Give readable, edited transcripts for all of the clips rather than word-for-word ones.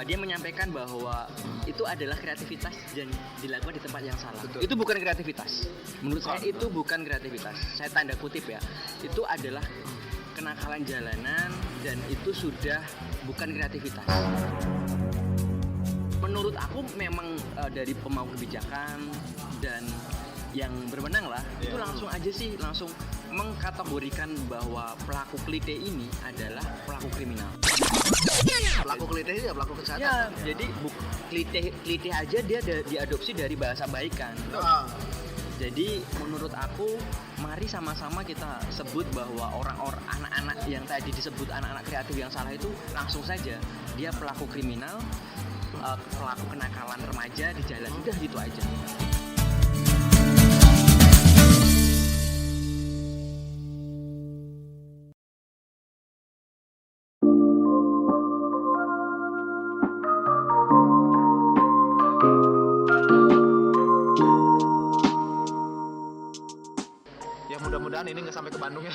dia menyampaikan bahwa itu adalah kreativitas dan dilakukan di tempat yang salah. Betul. Itu bukan kreativitas. Menurut saya itu bukan kreativitas. Saya tanda kutip ya. Itu adalah kenakalan jalanan dan itu sudah bukan kreativitas. Menurut aku memang dari pemangku kebijakan dan yang berwenang lah, itu langsung aja sih langsung mengkategorikan bahwa pelaku klite ini adalah pelaku kriminal. Pelaku klite itu ya pelaku kejahatan. Ya, jadi klite aja dia diadopsi dari bahasa baikan. Jadi menurut aku mari sama-sama kita sebut bahwa orang-orang anak-anak yang tadi disebut anak-anak kreatif yang salah itu langsung saja dia pelaku kriminal, pelaku kenakalan remaja di jalan. Udah gitu aja. Mudah-mudahan ini nggak sampai ke Bandung ya.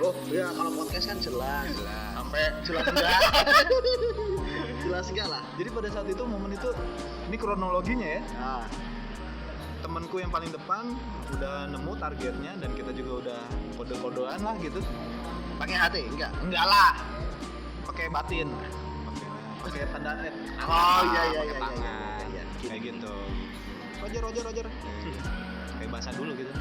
Oh iya, kalau podcast kan jelas. Sampai Jelas enggak? Jelas enggak lah. Jadi pada saat itu momen itu ini kronologinya ya. Nah, Temanku yang paling depan udah nemu targetnya dan kita juga udah kode-kodean lah gitu. pakai hati enggak? Enggak lah. Pakai batin. Pakai tanda Oh iya. tangan. Iya. Kayak gitu. Roger. Kayak bahasa dulu gitu.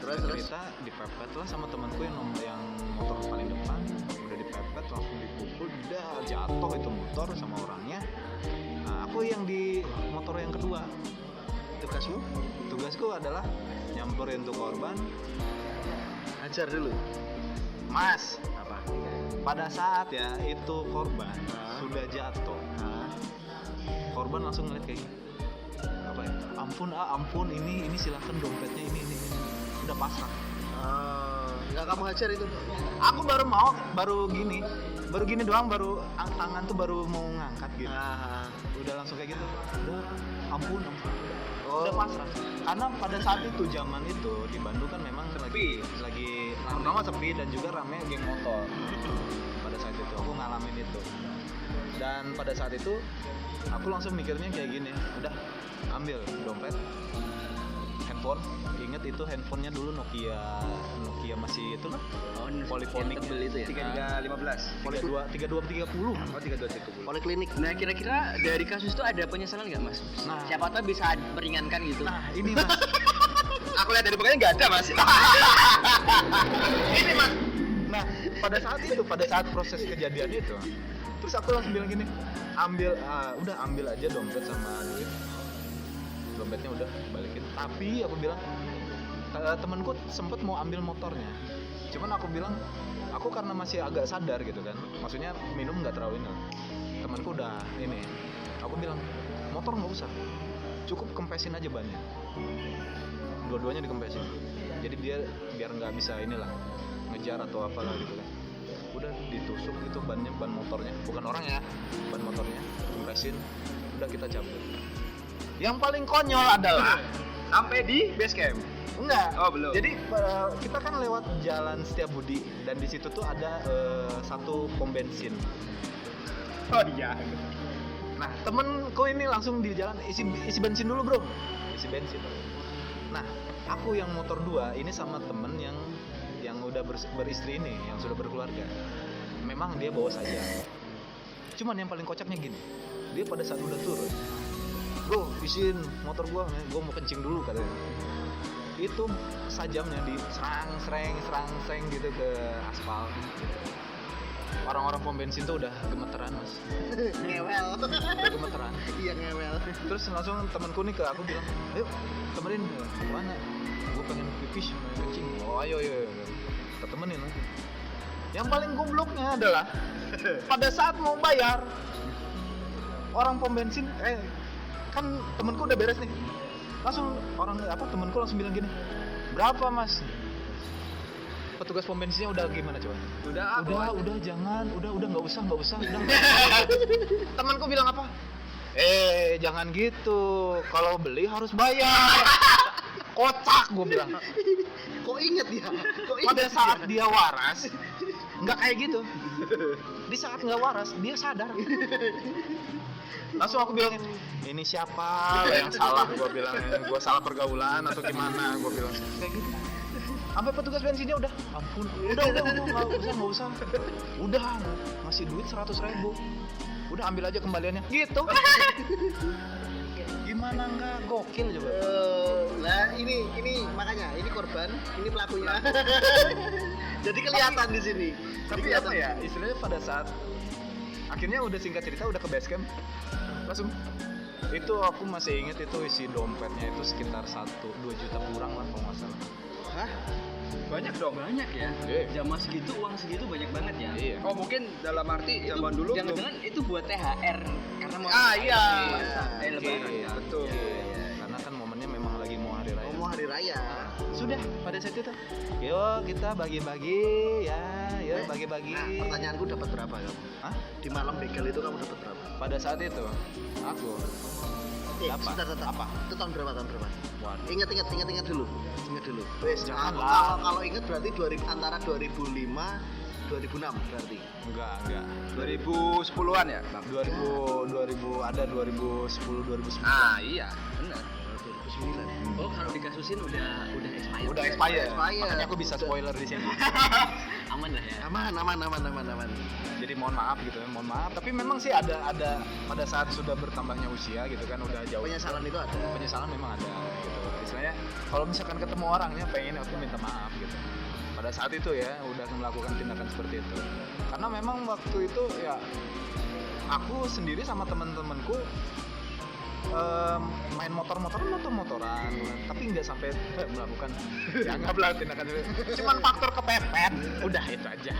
Terus Cerita dipepet lah sama temanku yang motor paling depan, udah dipepet langsung dipukul, udah jatuh itu motor sama orangnya. Nah, aku yang di motor yang kedua. Tugasku adalah nyamperin tuh korban, hajar dulu. Mas. Apa? Pada saat ya itu korban sudah jatuh, korban langsung ngeliat kayak gini. Apa ya? Ampun, ini silakan dompetnya ini. Udah pasrah. Enggak kamu hajar itu. Aku baru gini doang, tangan tuh baru mau ngangkat gitu. Udah langsung kayak gitu. Udah ampun. Udah pasrah. Karena pada saat itu zaman itu di Bandung kan memang lagi pertama sepi dan juga rame geng motor. Pada saat itu aku ngalamin itu. Dan pada saat itu aku langsung mikirnya kayak gini, udah ambil dompet, handphone. Ingat itu handphonenya dulu Nokia masih itu lah. Polyphonic tebel itu ya. 3315. 3230. Oh, 3230. Poliklinik. Nah, kira-kira dari kasus itu ada penyesalan nggak, Mas? Nah. Siapa tahu bisa meringankan gitu. Nah, ini Mas. Aku lihat dari pokoknya nggak ada, Mas. Ini Mas. Nah, pada saat proses kejadian itu, terus aku langsung bilang gini, ambil aja dompet sama duit. Dompetnya udah balikin. Tapi aku bilang, temanku sempet mau ambil motornya. Cuman aku bilang, aku karena masih agak sadar gitu kan. Maksudnya minum nggak terlalu ini. Temanku udah ini. Aku bilang, motor nggak usah. Cukup kempesin aja bannya. Dua-duanya dikempesin. Jadi dia biar nggak bisa inilah ngejar atau apalah gitu kan. Udah ditusuk gitu ban motornya, bukan orangnya, ban motornya kempesin. Udah kita cabut. Yang paling konyol adalah Sampai di base camp. enggak. Oh, belum. Jadi kita kan lewat jalan Setiabudi dan di situ tuh ada satu pom bensin. Oh iya. Nah, temenku ini langsung di jalan isi bensin dulu, Bro. Isi bensin. Nah, aku yang motor 2 ini sama temen yang udah beristri ini, yang sudah berkeluarga. Memang dia bawa saja. Cuman yang paling kocaknya gini. Dia pada saat udah turun, bro, isiin motor gua mau kencing dulu katanya. Itu sajamnya di serang gitu ke aspal. Orang-orang pom bensin tuh udah gemeteran, Mas. Ngewel. Udah gemeteran. Iya, ngewel. Terus langsung temanku nih ke aku bilang, ayo temenin. Kemana? Gue pengen pipis, pengen kencing. Oh ayo. Kita temenin lah. Yang paling gobloknya adalah pada saat mau bayar, orang pom bensin kan temanku udah beres nih, langsung temanku langsung bilang gini, berapa Mas? Petugas pom bensinnya udah gimana coba? Udah jangan, udah nggak usah. Udah. Temanku bilang apa? Jangan gitu, kalau beli harus bayar. Kocak, gue bilang. Kok inget ya? Pada saat dia waras nggak kayak gitu. Di saat nggak waras dia sadar. Langsung aku bilangin, ini siapa yang salah? Gue bilang, gue salah pergaulan atau gimana? Gue bilang kayak gitu. Sampai petugas bensinnya udah, ampun, udah nggak usah. Udah, masih duit 100.000. Udah ambil aja kembaliannya. Gitu. Gimana nggak gokil coba? Nah ini makanya ini korban, ini pelakunya. Jadi kelihatan di sini. Tapi apa ya? Istilahnya pada saat akhirnya udah singkat cerita udah ke base camp, langsung itu aku masih inget itu isi dompetnya itu sekitar 1-2 juta kurang lah kalau nggak salah. Hah? Banyak dong. Banyak ya. Iya. Zaman segitu uang segitu banyak banget ya. Iya. Oh mungkin dalam arti zaman dulu jangan-jangan itu buat THR karena mau iya. lebaran. Iya, betul. Karena kan momennya memang lagi mau hari raya. Mau hari raya. Sudah pada saat itu, yuk kita bagi-bagi ya, yuk bagi-bagi. Nah, pertanyaanku dapat berapa kamu? Hah? Di malam begal itu kamu dapat berapa? Pada saat itu aku dapat Sebentar. apa? Itu tahun berapa? Waduh. Ingat dulu. Wes, Janganlah. kalau ingat berarti antara 2005 2006 berarti. Enggak. 2010-an ya, Bang? 2000 ada 2010 2009. Ah, iya, benar. 2009. Oh, kalau dikasusin udah expired. Udah expired. Expired. Makanya aku bisa spoiler di sini. Aman lah ya. Aman. Jadi mohon maaf gitu ya, mohon maaf. Tapi memang sih ada pada saat sudah bertambahnya usia gitu kan udah jauh. Penyesalan itu ada. Penyesalan memang ada gitu. Istilahnya kalau misalkan ketemu orangnya pengen aku minta maaf gitu. Pada saat itu ya udah melakukan tindakan seperti itu. Karena memang waktu itu ya aku sendiri sama teman-temanku main motoran tapi nggak sampai melakukan ya anggaplah tindakan itu. Cuman faktor kepepet udah itu aja.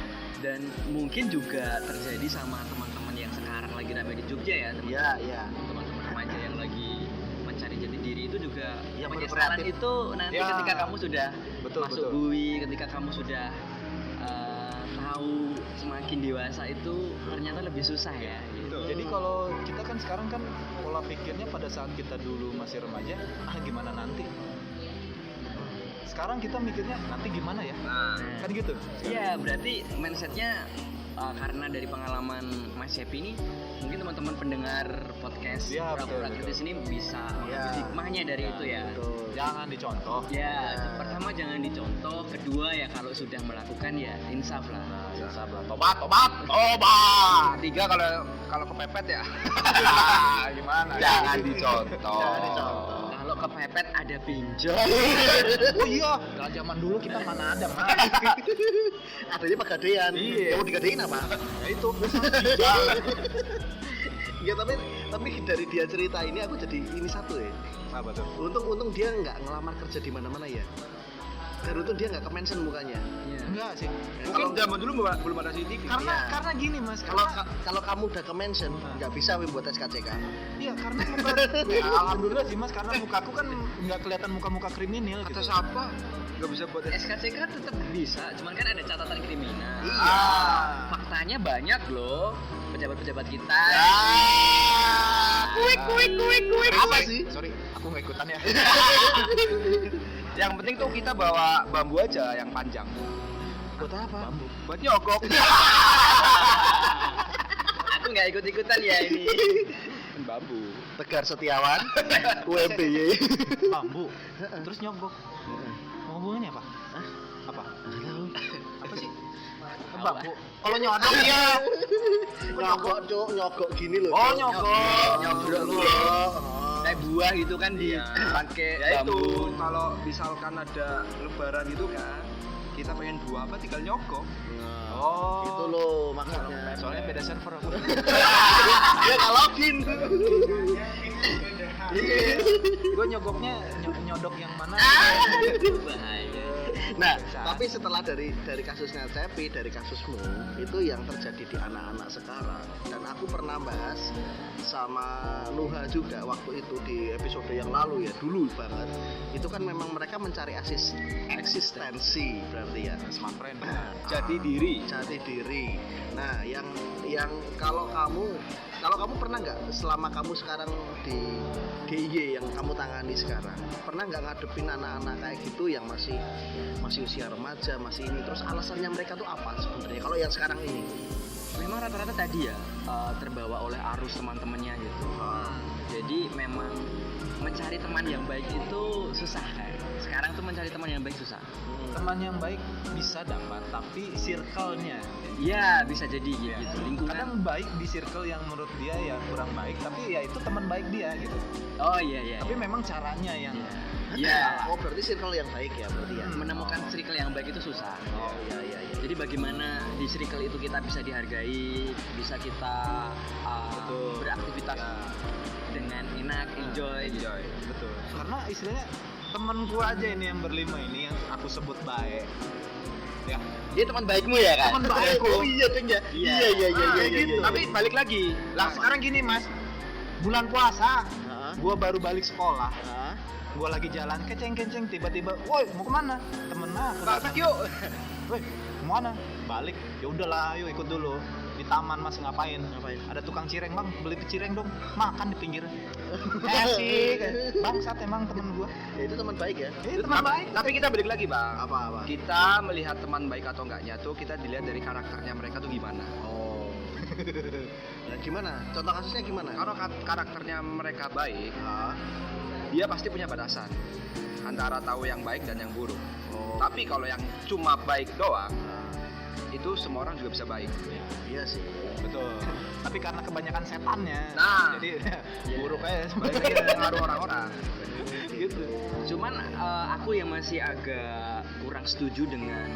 Dan mungkin juga terjadi sama teman-teman yang sekarang lagi rame di Jogja ya, Iya. teman-teman remaja yang lagi mencari jati diri itu juga Yang penyesalan berkreatif. itu nanti Ya. ketika kamu sudah Betul, masuk betul. bui, ketika kamu sudah tahu semakin dewasa itu ternyata lebih susah ya. Gitu. Jadi kalau kita kan sekarang kan pola pikirnya pada saat kita dulu masih remaja, gimana nanti? Sekarang kita mikirnya nanti gimana ya? Nah, Kan gitu. Iya, berarti mindsetnya karena dari pengalaman Mas Happy ini mungkin teman-teman pendengar podcast Iya, Pura-Pura betul. Kritis ini bisa mengambil Iya. hikmahnya dari itu ya. Betul. Jangan dicontoh. Ya, pertama jangan dicontoh, kedua ya kalau sudah melakukan ya insaf lah. Tobat. ketiga kalau kepepet ya. Gimana? Jangan dicontoh. Kalau kepepet ada pinjol. Oh iya, kalau zaman dulu kita mana ada, Mas. Adanya pegadaian. Iya. Mau digadein apa? Ya itu. Ya tapi dari dia cerita ini aku jadi ini satu ya. Apa tuh? Untung dia nggak ngelamar kerja di mana-mana ya. Dan untung dia nggak ke-mention mukanya. Iya. Enggak sih. Mungkin zaman dulu belum ada CCTV. Karena gini, Mas. Kalau kamu udah ke-mention nggak bisa Wim buat SKCK. Iya, karena muka ya, alhamdulillah sih, Mas, karena mukaku kan nggak kelihatan muka-muka kriminal gitu. Atas apa? Gak bisa buat SKCK tetap bisa, cuman kan ada catatan kriminal. Iya. Faktanya banyak loh pejabat-pejabat kita. Kuik. Apa sih? Sorry, aku nggak ikutan ya. Yang penting tuh kita bawa bambu aja yang panjang. Buat apa? Bambu. Buat nyogok. Aku nggak ikut-ikutan ya ini. Bambu. Tegar Setiawan, UMPY. Bambu. Terus nyogok. Mau hubungannya apa? Hah? Apa? Apa sih? Apa? Bambu. Kalau nyodok ya. Nyogok gini loh. Oh, nyogok. Nyogok. Kayak buah gitu kan dipakai Ya itu bambu. kalau misalkan ada lebaran gitu kan, kita pengen buah apa tinggal nyogok. Oh. Gitu loh maksudnya. Soalnya beda server aku. Dia nggak login. Gue nyogoknya nyodok yang mana? Bahaya. Nah, tapi setelah dari kasusnya Cepi, dari kasusmu, itu yang terjadi di anak-anak sekarang. Dan aku pernah bahas sama Nuha juga waktu itu di episode yang lalu ya, dulu banget. Itu kan memang mereka mencari eksistensi berarti ya. Smart friend. Jati diri. Jati diri. Nah, yang kalau kamu Kalau kamu pernah nggak selama kamu sekarang di DIY yang kamu tangani sekarang, pernah nggak ngadepin anak-anak kayak gitu yang masih usia remaja, masih ini, terus alasannya mereka tuh apa sebenarnya kalau yang sekarang ini? Memang rata-rata tadi ya terbawa oleh arus teman-temannya gitu. Jadi memang mencari teman yang baik itu susah kan. Sekarang tuh mencari teman yang baik susah. Teman yang baik bisa dapat, tapi circle-nya. Iya, bisa jadi gitu. Lingkungan. Kadang baik di circle yang menurut dia ya kurang baik, tapi ya itu teman baik dia gitu. Oh iya. Tapi memang caranya yang Iya. Oh berarti circle yang baik ya berarti ya. Menemukan circle yang baik itu susah. Oh iya. Jadi bagaimana di circle itu kita bisa dihargai, bisa kita Betul. beraktivitas dengan enak, enjoy. Betul. Karena istilahnya temen gua aja ini yang berlima ini yang aku sebut baik. Ya. Dia teman baikmu ya kan? Teman baikku. Oh iya dong ya. Iya. Gitu. Tapi balik lagi. Lah sekarang gini Mas. Bulan puasa, gua baru balik sekolah. Gua lagi jalan kenceng tiba-tiba, woi mau kemana? Temen Balik yuk. Woi kemana? Balik. Ya udahlah, ayo ikut dulu. Di taman Mas ngapain? Ada tukang cireng bang, beli cireng dong. Makan di pinggir. Asik. Bangsat emang temen gua. Ya, itu teman baik ya. Itu teman baik. Tapi kita balik lagi bang. Apa? Kita melihat teman baik atau enggaknya tuh kita dilihat dari karakternya mereka tuh gimana. Oh. Nah, gimana? Contoh kasusnya gimana? Kalau karakternya mereka baik, Ah. dia pasti punya batasan antara tahu yang baik dan yang buruk. Oh. Tapi kalau yang cuma baik doang, itu semua orang juga bisa baik. Iya sih. Betul. Tapi karena kebanyakan setannya, Nah. jadi buruk aja Balik sebaliknya. lagi pengaruh orang-orang. Gitu. Cuman aku yang masih agak kurang setuju dengan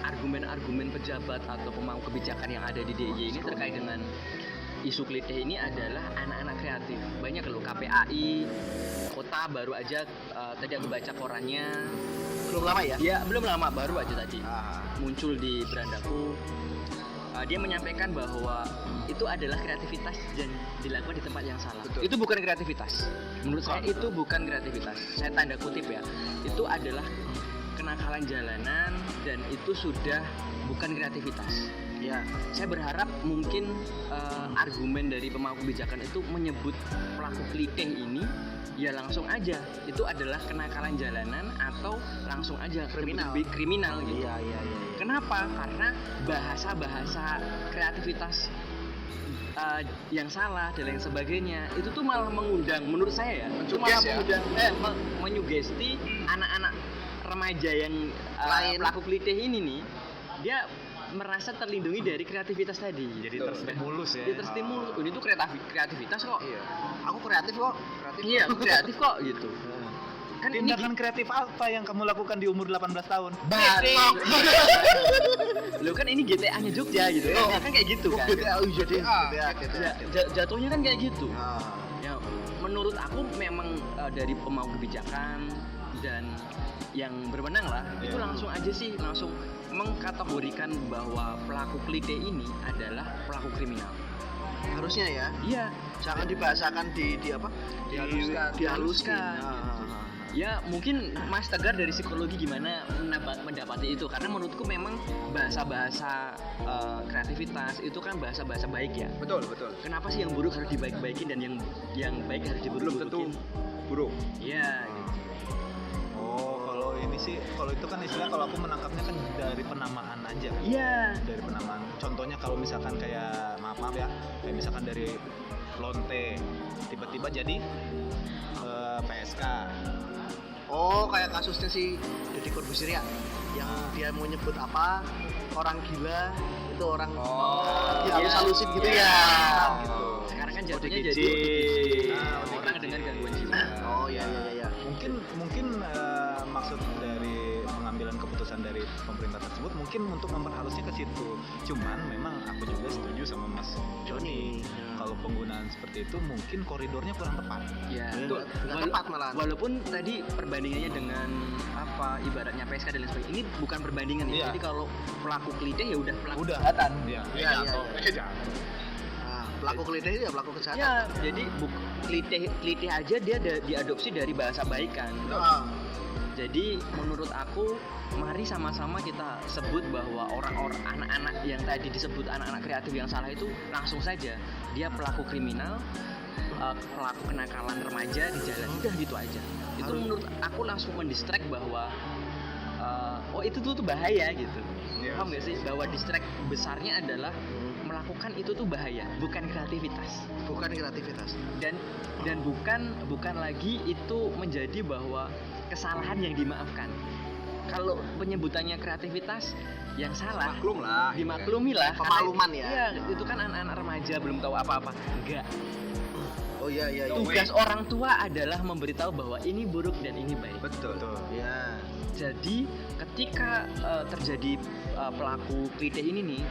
argumen-argumen pejabat atau pemangku kebijakan yang ada di DIY ini terkait dengan isu klitih ini adalah anak-anak kreatif. Banyak loh KPAI kota baru aja tadi aku baca korannya. Belum lama ya? Ya belum lama, baru aja tadi Ah. muncul di berandaku. Dia menyampaikan bahwa itu adalah kreativitas dan dilakukan di tempat yang salah. Betul. Itu bukan kreativitas. Menurut saya itu bukan kreativitas. Saya tanda kutip ya. Itu adalah kenakalan jalanan dan itu sudah bukan kreativitas. Ya, saya berharap mungkin argumen dari pemangku kebijakan itu menyebut pelaku klitih ini ya langsung aja itu adalah kenakalan jalanan atau langsung aja kriminal gitu. Iya. Kenapa? Karena bahasa-bahasa kreativitas yang salah dan lain sebagainya itu tuh malah mengundang, menurut saya ya, itu malah mengundang, menyugesti anak-anak remaja yang pelaku klitih ini nih, dia merasa terlindungi dari kreativitas tadi. Jadi terstimulus ya. Dia terstimulus. Ini tuh kreativitas kok. Iya. Aku kreatif kok. Iya, aku kreatif kok gitu. Kan ini Tindakan kreatif apa yang kamu lakukan di umur 18 tahun? batok. Lo kan ini GTA-nya Jogja gitu. Kan kayak gitu kan. GTA. Jatuhnya kan kayak gitu. Ah. Ya, menurut aku memang dari pemangku kebijakan dan yang berwenang lah itu langsung aja sih langsung mengkategorikan bahwa pelaku klitih ini adalah pelaku kriminal. Harusnya ya. Iya, Jangan dibahasakan di apa? Dihaluskan. ya mungkin Mas Tegar dari psikologi gimana mendapati itu, karena menurutku memang bahasa-bahasa kreativitas itu kan bahasa-bahasa baik ya. Betul. Kenapa sih yang buruk harus dibaik-baikin dan yang baik harus Belum tentu diburuk-burukin? buruk. Iya, gitu. Oh, kalau ini sih, kalau itu kan istilah kalau aku menangkapnya kan dari penamaan aja. Iya. Dari penamaan. Contohnya kalau misalkan kayak maaf ya, kayak misalkan dari lonte tiba-tiba jadi PSK. Oh, kayak kasusnya si Deddy Corbuzier ya, yang dia mau nyebut apa orang gila itu orang halus-halusin gitu ya. Gitu. Sekarang kan jatuhnya ODGJ. jadi ODGJ. orang dengan gangguan jiwa. Oh iya. Mungkin maksud dari pengambilan keputusan dari pemerintah tersebut mungkin untuk memperhalusnya ke situ. Cuman memang aku juga setuju sama Mas Joni. Kalau penggunaan seperti itu mungkin koridornya kurang tepat. Ya, Betul. Nggak tepat malahan. Walaupun tadi perbandingannya dengan apa ibaratnya PSK dan lain sebagainya, ini bukan perbandingan ya. Iya. Jadi kalau pelaku klitih ya udah pelaku Udah. kejahatan. Iya. Iya. Nah, pelaku klitih itu ya pelaku kejahatan. Ya, jadi klitih aja dia diadopsi dari bahasa baik kan. Ah. Jadi menurut aku mari sama-sama kita sebut bahwa orang-orang anak-anak yang tadi disebut anak-anak kreatif yang salah itu langsung saja dia pelaku kriminal, pelaku kenakalan remaja di jalan, udah gitu aja. Itu menurut aku langsung mendistract bahwa oh itu tuh bahaya gitu. Paham nggak sih bahwa distract besarnya adalah melakukan itu tuh bahaya, bukan kreativitas. Dan bukan lagi itu menjadi bahwa kesalahan yang dimaafkan. Kalau penyebutannya kreativitas yang salah Maklum lah. dimaklumi lah. Pemaluman ya. Iya, itu kan anak-anak remaja belum tahu apa-apa. Enggak. Oh iya. Tugas orang tua adalah memberitahu bahwa ini buruk dan ini baik. Betul. Ya. Jadi ketika terjadi pelaku klitih ini nih,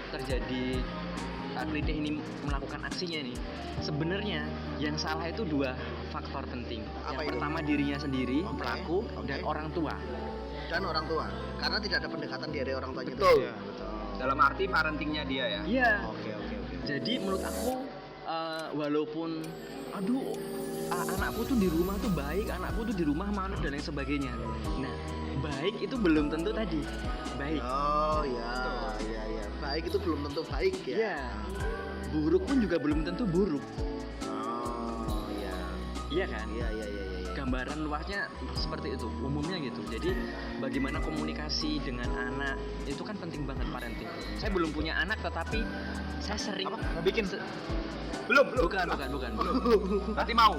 klitih ini melakukan aksinya nih, sebenarnya yang salah itu dua faktor penting. Apa Yang itu? pertama dirinya sendiri, Oke, pelaku, oke. dan orang tua. Dan orang tua. Karena tidak ada pendekatan dari orang tuanya. Betul. Iya, betul. Dalam arti parentingnya dia ya. Iya. Oke. Jadi menurut aku walaupun anakku tuh di rumah tuh baik, anakku tuh di rumah manut dan lain sebagainya. Nah, baik itu belum tentu tadi baik. Oh iya. Baik itu belum tentu baik ya. Iya. Buruk pun juga belum tentu buruk. Oh iya. Iya kan? Iya. Gambaran luasnya seperti itu umumnya gitu. Jadi bagaimana komunikasi dengan anak itu kan penting banget parenting. Saya belum punya anak tetapi saya sering Mau bikin Belum. bukan. Berarti mau.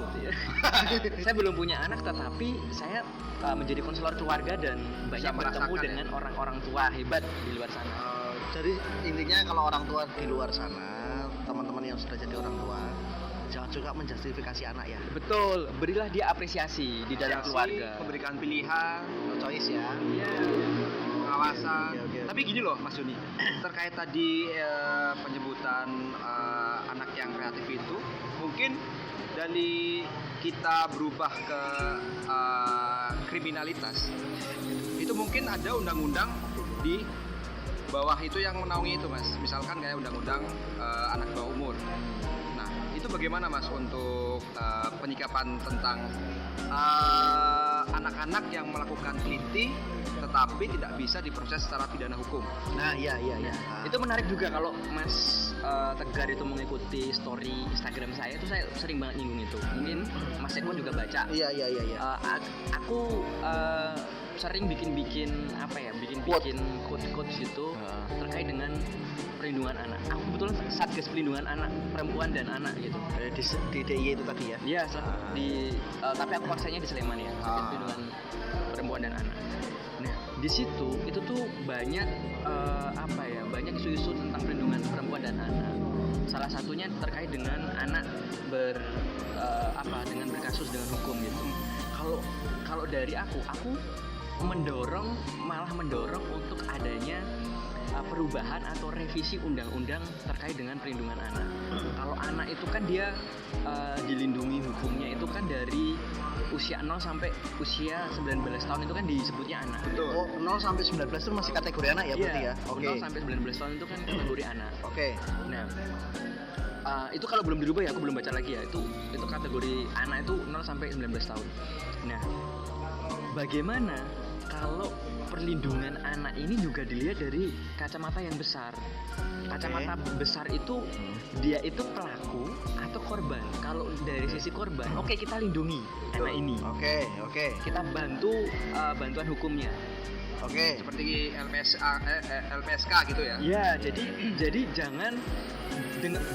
Saya belum punya anak tetapi saya menjadi konselor keluarga dan banyak bertemu merasakan dengan orang-orang tua hebat di luar sana. Jadi intinya kalau orang tua di luar sana, teman-teman yang sudah jadi orang tua, jangan juga menjustifikasi anak ya. Betul, berilah dia apresiasi di dalam keluarga. Memberikan pilihan, No choice ya. Iya. pengawasan. Oke. Tapi gini loh Mas Joni, terkait tadi penyebutan anak yang kreatif itu, mungkin dari kita berubah ke kriminalitas, itu mungkin ada undang-undang di bawah itu yang menaungi itu Mas. Misalkan kayak undang-undang anak bawah umur. Nah, itu bagaimana Mas untuk penyikapan tentang anak-anak yang melakukan kliti tetapi tidak bisa diproses secara pidana hukum? Nah, iya. Itu menarik juga kalau Mas Tegar itu mengikuti story Instagram saya itu saya sering banget nyinggung itu. Mungkin Mas Eko juga baca. Iya. Aku sering bikin quote gitu terkait dengan perlindungan anak. Aku kebetulan Satgas Perlindungan Anak Perempuan dan Anak gitu. Di DIY itu tadi ya. Iya, tapi aku paksanya di Sleman ya, Satgas Perlindungan Perempuan dan Anak. Nah, di situ itu tuh banyak banyak isu-isu tentang perlindungan perempuan dan anak. Salah satunya terkait dengan anak dengan berkasus dengan hukum gitu. Kalau dari aku malah mendorong untuk adanya perubahan atau revisi undang-undang terkait dengan perlindungan anak. Kalau anak itu kan dia dilindungi hukumnya itu kan dari usia 0 sampai usia 19 tahun itu kan disebutnya anak. Betul. Oh, 0 sampai 19 itu masih kategori anak ya berarti ya? Oke. 0 sampai 19 tahun itu kan kategori anak. Oke. Nah, itu kalau belum dirubah ya, aku belum baca lagi ya. Itu kategori anak itu 0 sampai 19 tahun. Nah, bagaimana kalau perlindungan anak ini juga dilihat dari kacamata yang besar. Kacamata besar itu dia itu pelaku atau korban. Kalau dari sisi korban, oke, kita lindungi anak ini. Oke. Kita bantu bantuan hukumnya. Oke. Seperti LPSK gitu ya? Ya, jadi jangan dengan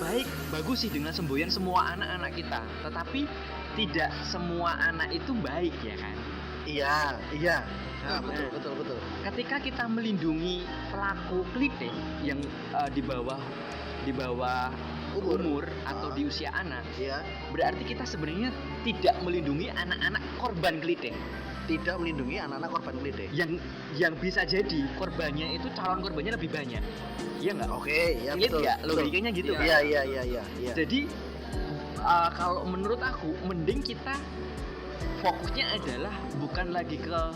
bagus sih dengan semboyan semua anak-anak kita. Tetapi tidak semua anak itu baik ya kan? Iya. Nah, betul. Ketika kita melindungi pelaku klitih yang di bawah umur atau di usia anak, Iya. berarti kita sebenarnya tidak melindungi anak-anak korban klitih. Tidak melindungi anak-anak korban klitih. Yang bisa jadi korbannya itu calon korbannya lebih banyak. Iya nggak? Oke, ya Lihat betul. ya logikanya gitu kan? Iya. Jadi kalau menurut aku mending kita fokusnya adalah bukan lagi ke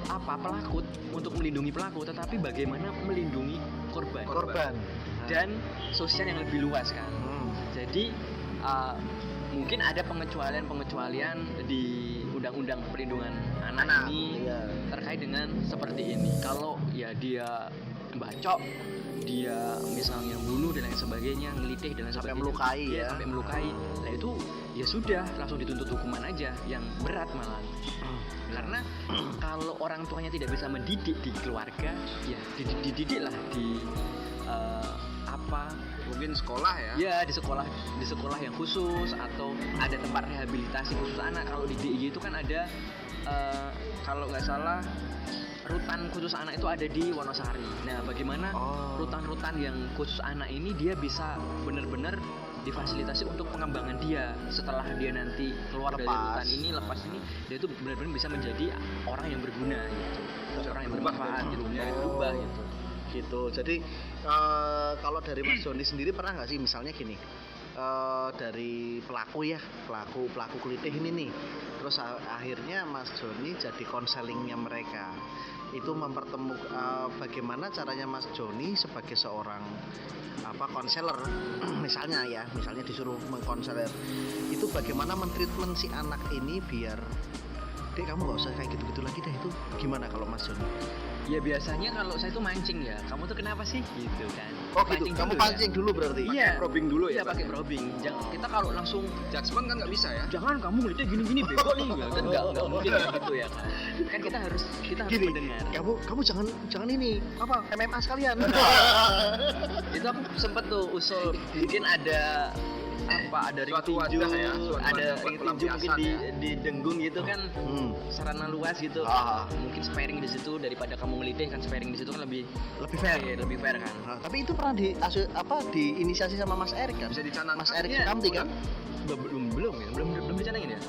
pelaku untuk melindungi pelaku, tetapi bagaimana melindungi korban dan sosial yang lebih luas kan. Jadi mungkin ada pengecualian di undang-undang perlindungan anak ini Iya. terkait dengan seperti ini. Kalau ya dia bacok, dia misalnya bunuh dan lain sebagainya, ngelitih dan lain Sampai sebagainya, melukai Iya, ya. sampai melukai. Nah itu ya sudah langsung dituntut hukuman aja yang berat malah. Karena kalau orang tuanya tidak bisa mendidik di keluarga, ya dididik lah di Mungkin sekolah ya. ya di sekolah yang khusus atau ada tempat rehabilitasi khusus anak. Kalau di DIY itu kan ada kalau nggak salah rutan khusus anak itu ada di Wonosari. Nah, bagaimana rutan-rutan yang khusus anak ini dia bisa benar-benar difasilitasi untuk pengembangan dia setelah dia nanti keluar dari rutan ini, lepas ini dia itu benar-benar bisa menjadi orang yang berguna gitu. Orang yang bermanfaat gitu, berubah gitu. Gitu. Jadi kalau dari Mas Joni sendiri pernah nggak sih misalnya gini, dari pelaku kelitih ini nih, terus akhirnya Mas Joni jadi konselingnya mereka, itu mempertemukan bagaimana caranya Mas Joni sebagai seorang konselor misalnya disuruh mengkonseler itu bagaimana mentreatment si anak ini biar Dek kamu gak usah kayak gitu-gitu lagi deh, itu gimana kalau Mas Joni? Ya biasanya kalau saya tuh mancing ya, kamu tuh kenapa sih gitu kan? Oh gitu, kamu pancing ya. dulu berarti? Iya, probing dulu ya. Iya pakai probing. Kita kalau langsung Judgement kan nggak bisa ya. jangan kamu ngelitnya gini-gini bego nih, ya kan nggak mungkin gitu ya kan? Kan kita harus Gini, mendengar. kamu jangan ini MMA sekalian. Itu aku sempet tuh usul mungkin ada ring Suatu tinju, wadah ya, suatu ada wadah buat ring tinju mungkin pelampiasan di denggung gitu kan, sarana luas gitu. Mungkin sparring di situ daripada kamu ngelitih kan, sparring di situ kan lebih fair. lebih fair kan. Nah, tapi itu pernah diinisiasi sama Mas Erik kan? Bisa dicanangkan. Mas Erik Iya. Sukamti kan? Belum dicanangin ya?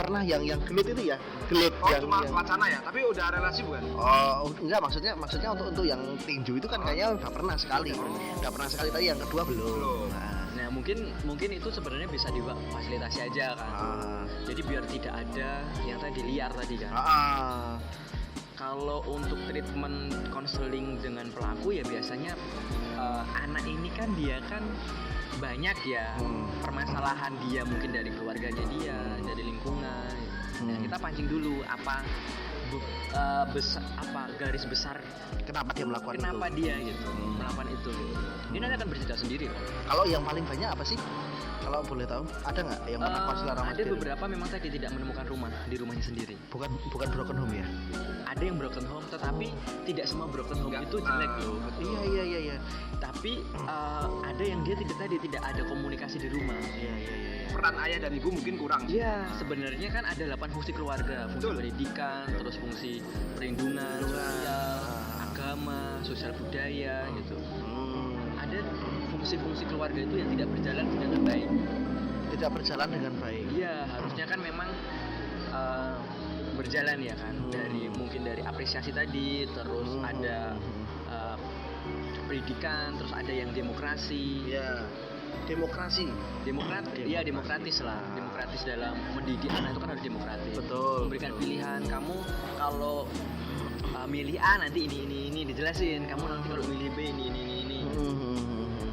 Pernah yang gelut itu ya? Gelut Oh, yang cuma wacana ya, tapi udah relasi bukan? Oh, enggak, maksudnya untuk yang tinju itu kan kayaknya udah pernah sekali. Udah pernah sekali, tapi yang kedua belum. Nah mungkin itu sebenarnya bisa difasilitasi aja kan. Jadi biar tidak ada yang tadi liar tadi kan. Kalau untuk treatment konseling dengan pelaku ya biasanya anak ini kan dia kan banyak ya permasalahan dia mungkin dari keluarganya dia, dari lingkungan. Nah kita pancing dulu garis besar Kenapa dia melakukan kenapa itu? dia gitu melakukan itu gitu. Ini nanti akan bercerita sendiri loh. Kalau yang paling banyak apa sih? Kalau boleh tahu, ada nggak yang pernah konselor sama ada dia? beberapa memang tadi tidak menemukan rumah di rumahnya sendiri. Bukan broken home ya? Ada yang broken home, tetapi tidak semua broken home itu jelek loh. Iya. Tapi ada yang dia tidak ada komunikasi di rumah. Iya. Peran ayah dan ibu mungkin kurang. Iya, sebenarnya kan ada 8 fungsi keluarga, fungsi pendidikan, terus fungsi perlindungan, sosial, agama, sosial budaya gitu. Ada fungsi-fungsi keluarga itu yang tidak berjalan dengan baik. Tidak berjalan dengan baik. Iya, harusnya kan memang berjalan ya kan, mungkin dari apresiasi tadi, terus ada pendidikan, terus ada yang demokrasi. Iya. Demokratis Lah, demokratis dalam mendidik anak itu kan harus demokratis. Betul. Memberikan pilihan, kamu kalau milih A nanti ini dijelasin, kamu nanti kalau milih B ini.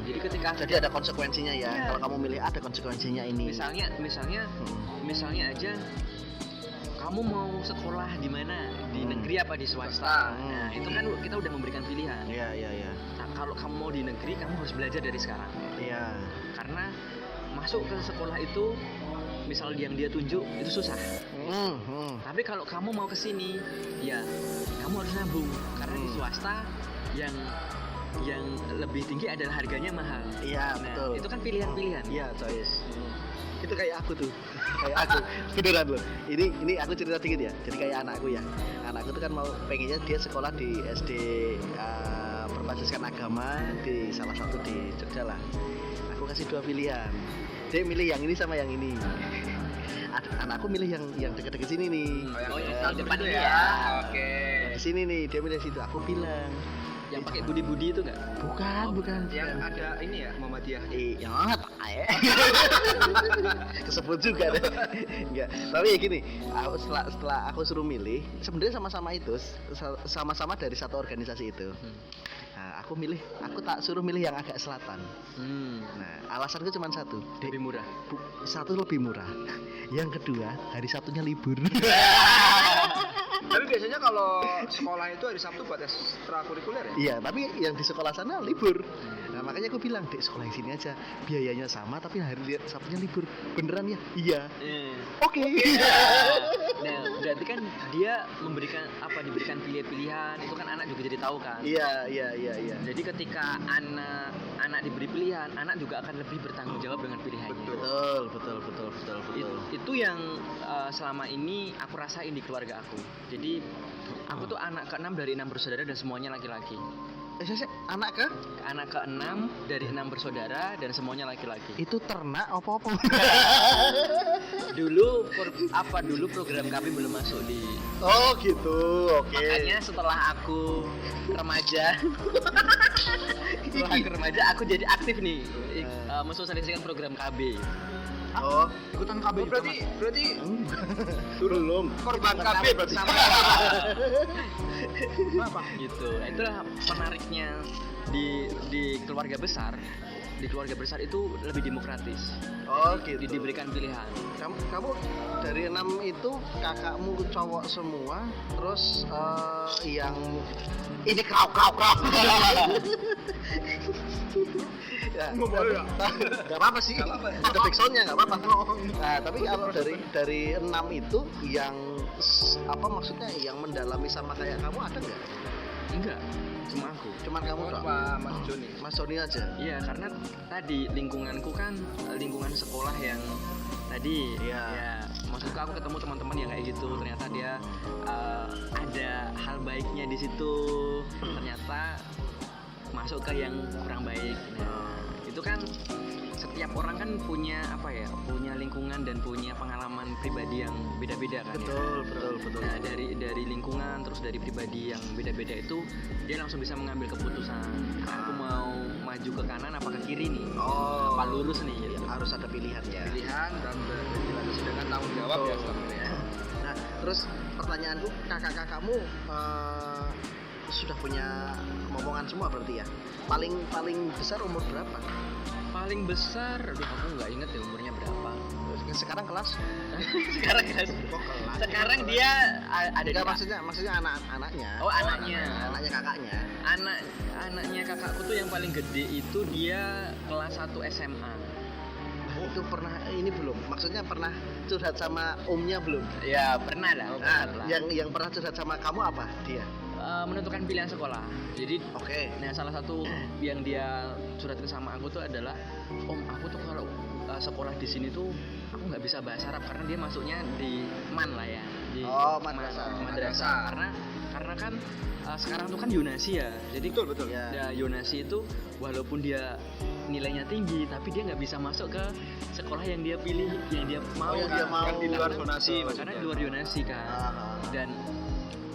Jadi ketika ada konsekuensinya ya. Iya. Kalau kamu milih A, ada konsekuensinya ini. misalnya aja kamu mau sekolah di mana, di negeri apa di swasta. Nah itu kan kita udah memberikan pilihan. Iya. Nah, kalau kamu mau di negeri, kamu harus belajar dari sekarang. Iya. Karena masuk ke sekolah itu, misal yang dia tunjuk itu susah. Tapi kalau kamu mau ke sini, ya kamu harus nabung. Karena di swasta yang lebih tinggi adalah harganya mahal. Iya, nah, betul. itu kan pilihan-pilihan. Iya, choice. Itu kayak aku tuh. Kayak aku. Beneran loh. Ini aku cerita dikit ya. Jadi kayak anakku ya. Anakku tuh kan pengennya dia sekolah di SD berbasiskan agama di salah satu di Jogja lah. Aku kasih 2 pilihan. Dia milih yang ini sama yang ini. Anakku milih yang dekat-dekat sini nih. Yang depan itu ya. Oke. Di sini nih, dia milih situ. Aku bilang, Yang pakai budi-budi itu nggak? bukan. Yang ada ini ya, Muhammadiyah. Yang ya. Kesebut juga deh. Enggak. Tapi ya gini, setelah aku suruh milih, sebenarnya sama-sama itu, sama-sama dari satu organisasi itu. Nah, aku tak suruh milih yang agak selatan. Nah, alasanku cuma satu. Lebih murah. Satu lebih murah. Yang kedua, hari Sabtunya libur. Tapi biasanya kalau sekolah itu hari Sabtu buat ekstrakurikuler ya? Iya, tapi yang di sekolah sana libur. Nah, makanya aku bilang, "Dek, sekolah di sini aja. Biayanya sama tapi hari Sabtunya libur." Beneran ya? Iya. Oke. Nah, berarti kan dia diberikan pilihan, itu kan anak juga jadi tahu kan. Iya. Jadi ketika anak diberi pilihan, anak juga akan lebih bertanggung jawab dengan pilihannya. Betul. Itu yang selama ini aku rasain di keluarga aku. Jadi aku tuh anak ke-6 dari 6 bersaudara dan semuanya laki-laki. Anak ke? Anak ke-6 dari 6 bersaudara dan semuanya laki-laki. Itu ternak apa-apa. Dulu program kami belum masuk di. Oh, gitu. Oke. Makanya setelah aku remaja aku jadi aktif nih mensosialisasikan program KB. Oh, Ikutan KB juga, Mas. Berarti belum. korban KB berarti. Apa? Gitu. Nah, itulah menariknya di keluarga besar. Di keluarga besar itu lebih demokratis. Oh, gitu. Diberikan pilihan. Kamu dari 6 itu kakakmu cowok semua, terus yang ini kau. Ya, nggak apa-apa sih. Ada backsoundnya nggak apa-apa. Nah, tapi kalau dari 6 itu yang maksudnya yang mendalami sama kayak kamu ada nggak? Enggak, cuma aku. Cuman kamu doang. Mas Joni. Mas Joni aja. Iya, karena tadi lingkunganku kan lingkungan sekolah yang tadi Iya. ya maksudku aku ketemu teman-teman yang kayak gitu, ternyata dia ada hal baiknya di situ, ternyata masuk ke yang kurang baik. Nah, itu kan setiap orang kan punya punya lingkungan dan punya pengalaman pribadi yang beda-beda kan. Betul. Nah, dari lingkungan terus dari pribadi yang beda-beda itu dia langsung bisa mengambil keputusan. Aku mau maju ke kanan apa ke kiri nih? Oh, Apa lurus nih? Gitu. harus ada pilihan ya. Pilihan dan berdialogis dengan tanggung jawab ya sebenarnya. Nah, terus pertanyaanku, kakak-kakakmu sudah punya momongan semua berarti ya? Paling besar umur berapa? Paling besar, aku nggak inget ya umurnya berapa. Sekarang kelas? Sekarang kelas. Sekarang dia ada di Enggak, maksudnya anak-anaknya. Oh, anaknya. Anaknya kakaknya. Anaknya kakakku tuh yang paling gede itu dia kelas 1 SMA. Itu pernah ini belum? Maksudnya pernah curhat sama omnya belum? Ya pernah lah. Nah, yang pernah curhat sama kamu apa dia? Menentukan pilihan sekolah. Jadi Oke. nah salah satu yang dia curhatin sama aku tuh adalah, Om, aku tuh kalau sekolah di sini tuh aku nggak bisa bahasa Arab karena dia masuknya di MAN lah ya. Di madrasah. Karena kan sekarang tuh kan Yunasi ya. Jadi Betul. Ya, Yunasi itu walaupun dia nilainya tinggi tapi dia nggak bisa masuk ke sekolah yang dia pilih, yang dia mau. yang dia mau. Yang di luar zonasi Karena di luar Yunasi kan. Dan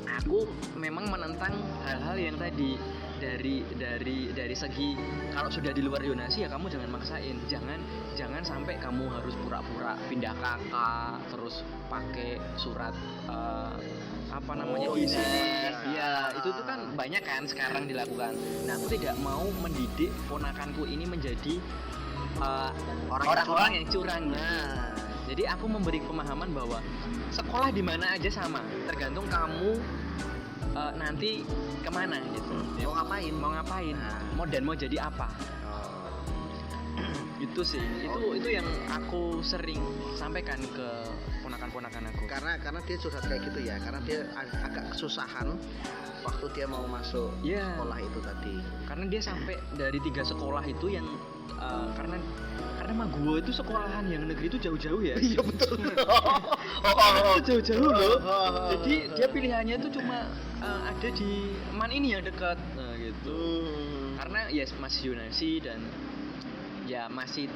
aku memang menentang hal-hal yang tadi dari segi kalau sudah di luar Yunasi ya kamu jangan maksain, jangan sampai kamu harus pura-pura pindah kakak terus pakai surat dinas. Iya, itu tuh kan banyak kan sekarang dilakukan. Nah, aku tidak mau mendidik ponakanku ini menjadi orang-orang yang curang. Nah, jadi aku memberi pemahaman bahwa sekolah di mana aja sama, tergantung kamu nanti kemana gitu. Mau ngapain, mau jadi apa. Itu sih, itu yang aku sering sampaikan ke ponakan-ponakan aku. Karena dia curhat kayak gitu ya, karena dia agak kesusahan waktu dia mau masuk sekolah itu tadi. Karena dia sampai dari 3 sekolah itu yang karena Maguwo itu sekolahan yang negeri itu jauh-jauh ya. Iya betul. Jauh-jauh loh. Jadi dia pilihannya itu cuma ada di MAN ini yang dekat. Nah, gitu. Karena ya masih Yunasi dan ya masih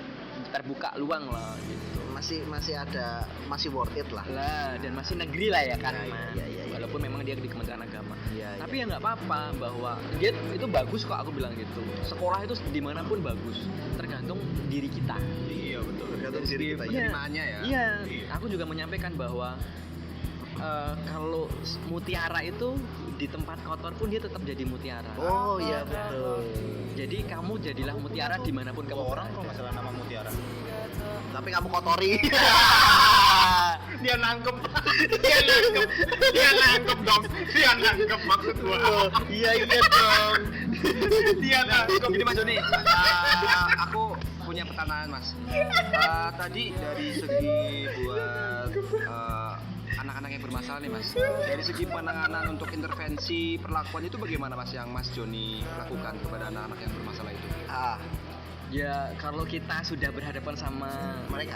terbuka luang lah gitu. Masih worth it lah. Dan masih negeri lah ya kan. Iya. Walaupun memang dia di Kementerian Agama. Iya, Tapi ya nggak apa-apa bahwa dia itu bagus kok, aku bilang gitu. Sekolah itu dimanapun bagus, tergantung diri kita. Iya betul. Tergantung diri kita ya. Penerimaannya ya. Iya. Aku juga menyampaikan bahwa kalau mutiara itu di tempat kotor pun dia tetap jadi mutiara. Oh iya betul. Jadi Jadi kamu jadilah mutiara dimanapun kamu orang berada. kok nggak salah nama mutiara. Tapi kamu kotori. Dia nangkep dong, dia nangkep maksud gua. Iya dong. Dia nangkep. Gini Mas Joni, aku punya pertanyaan Mas. Tadi dari segi buat anak-anak yang bermasalah nih Mas, dari segi penanganan untuk intervensi perlakuan itu bagaimana Mas yang Mas Joni lakukan kepada anak-anak yang bermasalah itu? Ya kalau kita sudah berhadapan sama Mereka.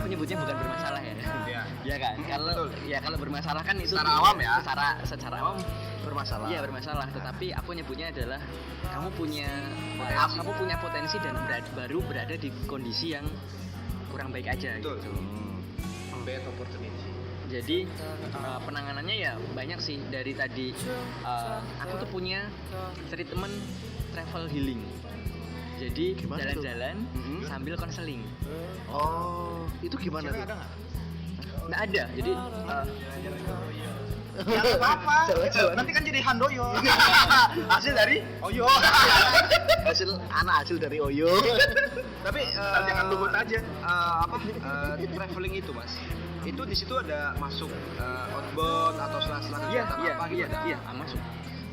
aku nyebutnya bukan bermasalah ya. Iya. Ya kan? Kalau kalau bermasalah kan itu Secara awam ya? Secara awam Bermasalah. iya bermasalah, tetapi aku nyebutnya adalah kamu punya potensi dan baru berada di kondisi yang kurang baik aja Betul. gitu. Bad opportunity. Jadi penanganannya ya banyak sih dari tadi. Aku tuh punya treatment travel healing. Jadi Gimana tuh? jalan-jalan sambil konseling. Oh, itu gimana tuh? Ada nggak? Nggak ada. Jadi Ya nggak apa-apa. Jalan-jalan. Nanti kan jadi Handoyo. Hasil dari Oyo. hasil dari Oyo. Tapi Jangan luput aja. Traveling itu Mas, itu di situ ada masuk outbound atau sela-sela kegiatan apa gimana? iya, masuk.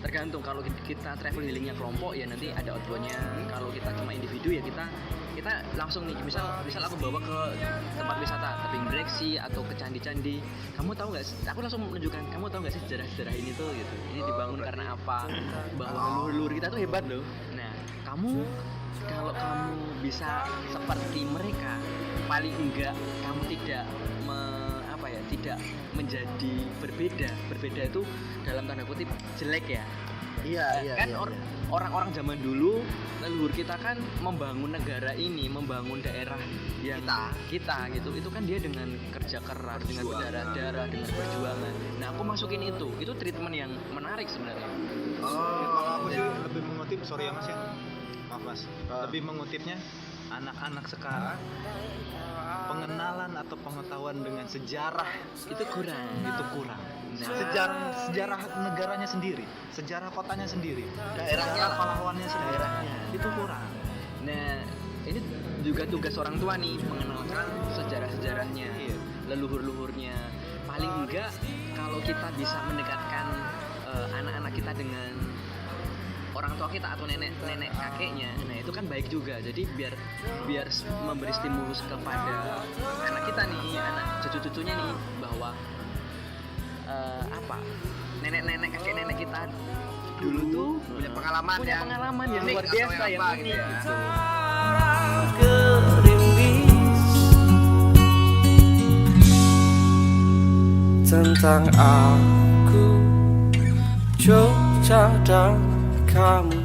Tergantung kalau kita travel healingnya kelompok ya nanti ada outboundnya. Kalau kita cuma individu ya kita langsung nih misal aku bawa ke tempat wisata tebing breksi atau ke candi-candi. Kamu tahu nggak? Aku langsung menunjukkan kamu tahu nggak sih sejarah ini tuh gitu. Ini dibangun karena apa? Bahwa leluhur kita tuh hebat loh. Nah kalau kamu bisa seperti mereka, paling enggak kamu tidak tidak menjadi berbeda itu dalam tanda kutip jelek ya. Iya. Orang-orang zaman dulu leluhur kita kan membangun negara ini, membangun daerah yang kita gitu, itu kan dia dengan kerja keras, dengan berdarah-darah, dengan perjuangan. Nah aku masukin itu treatment yang menarik sebenarnya. Kalau aku sih lebih mengutip, sorry ya Mas ya. Maaf Mas. Lebih mengutipnya anak-anak sekarang pengenalan atau pengetahuan dengan sejarah Itu kurang. Nah, sejarah negaranya sendiri, sejarah kotanya sendiri, Daerahnya sejarah lah. pahlawannya sendiri, itu kurang. Nah, ini juga tugas orang tua nih mengenalkan sejarah-sejarahnya, leluhur-leluhurnya. Paling enggak kalau kita bisa mendekatkan anak-anak kita dengan orang tua kita atau nenek kakeknya, nah itu kan baik juga. Jadi biar memberi stimulus kepada anak kita nih, anak cucu-cucunya nih bahwa nenek kakek kita dulu tuh Punya pengalaman yang unik luar atau biasa, yang apa unik gitu ya. gitu. Tentang aku, Jogja dan kamu.